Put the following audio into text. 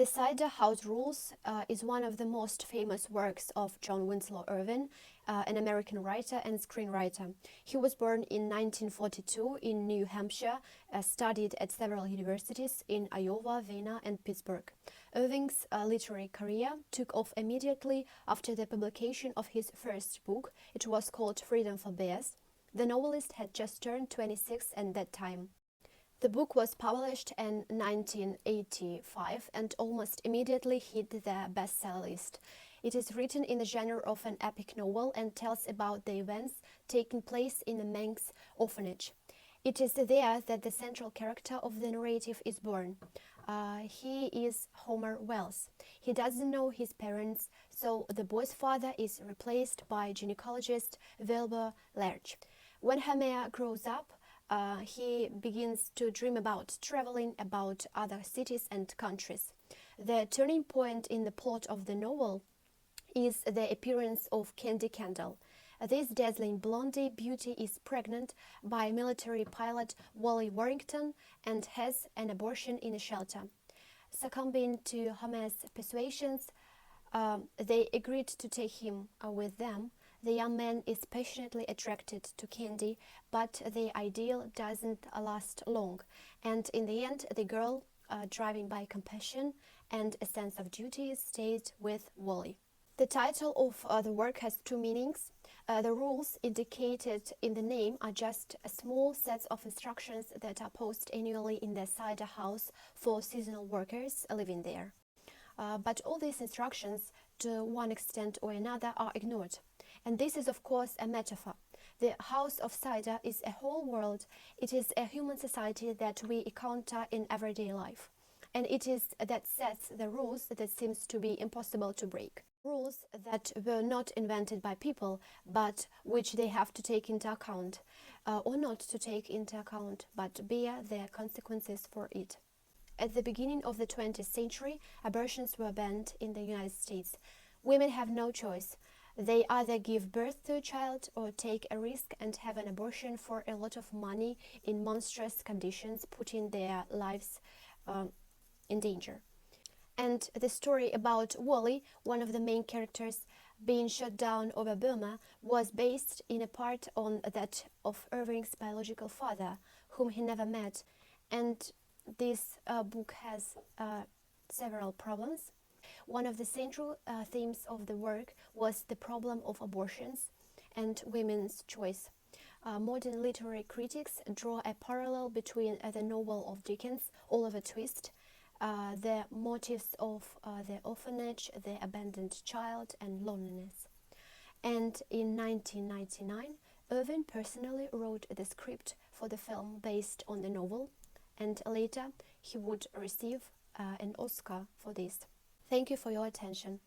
The Cider House Rules is one of the most famous works of John Winslow Irving, an American writer and screenwriter. He was born in 1942 in New Hampshire, studied at several universities in Iowa, Vienna, and Pittsburgh. Irving's literary career took off immediately after the publication of his first book. It was called Freedom for Bears. The novelist had just turned 26 at that time. The book was published in 1985 and almost immediately hit the bestseller list. It is written in the genre of an epic novel and tells about the events taking place in a Manx orphanage. It is there that the central character of the narrative is born. He is Homer Wells. He doesn't know his parents, so the boy's father is replaced by gynecologist Wilbur Large. When Homer grows up, he begins to dream about traveling about other cities and countries. The turning point in the plot of the novel is the appearance of Candy Kendall. This dazzling blondie beauty is pregnant by military pilot Wally Warrington and has an abortion in a shelter. Succumbing to Homer's persuasions, they agreed to take him with them. The young man is passionately attracted to Candy, but the ideal doesn't last long, and in the end, the girl, driven by compassion and a sense of duty, stays with Wally. The title of the work has two meanings. The rules indicated in the name are just a small set of instructions that are posted annually in the cider house for seasonal workers living there. But all these instructions, to one extent or another, are ignored. And this is, of course, a metaphor. The House of Cider is a whole world. It is a human society that we encounter in everyday life. And it is that sets the rules that seems to be impossible to break. Rules that were not invented by people, but which they have to take into account, or not to take into account, but bear their consequences for it. At the beginning of the 20th century, abortions were banned in the United States. Women have no choice. They either give birth to a child or take a risk and have an abortion for a lot of money in monstrous conditions, putting their lives in danger. And the story about Wally, one of the main characters, being shot down over Burma, was based in a part on that of Irving's biological father, whom he never met. And this book has several problems. One of the central themes of the work was the problem of abortions and women's choice. Modern literary critics draw a parallel between the novel of Dickens, Oliver Twist, the motives of the orphanage, the abandoned child, and loneliness. And in 1999, Irving personally wrote the script for the film based on the novel, and later he would receive an Oscar for this. Thank you for your attention.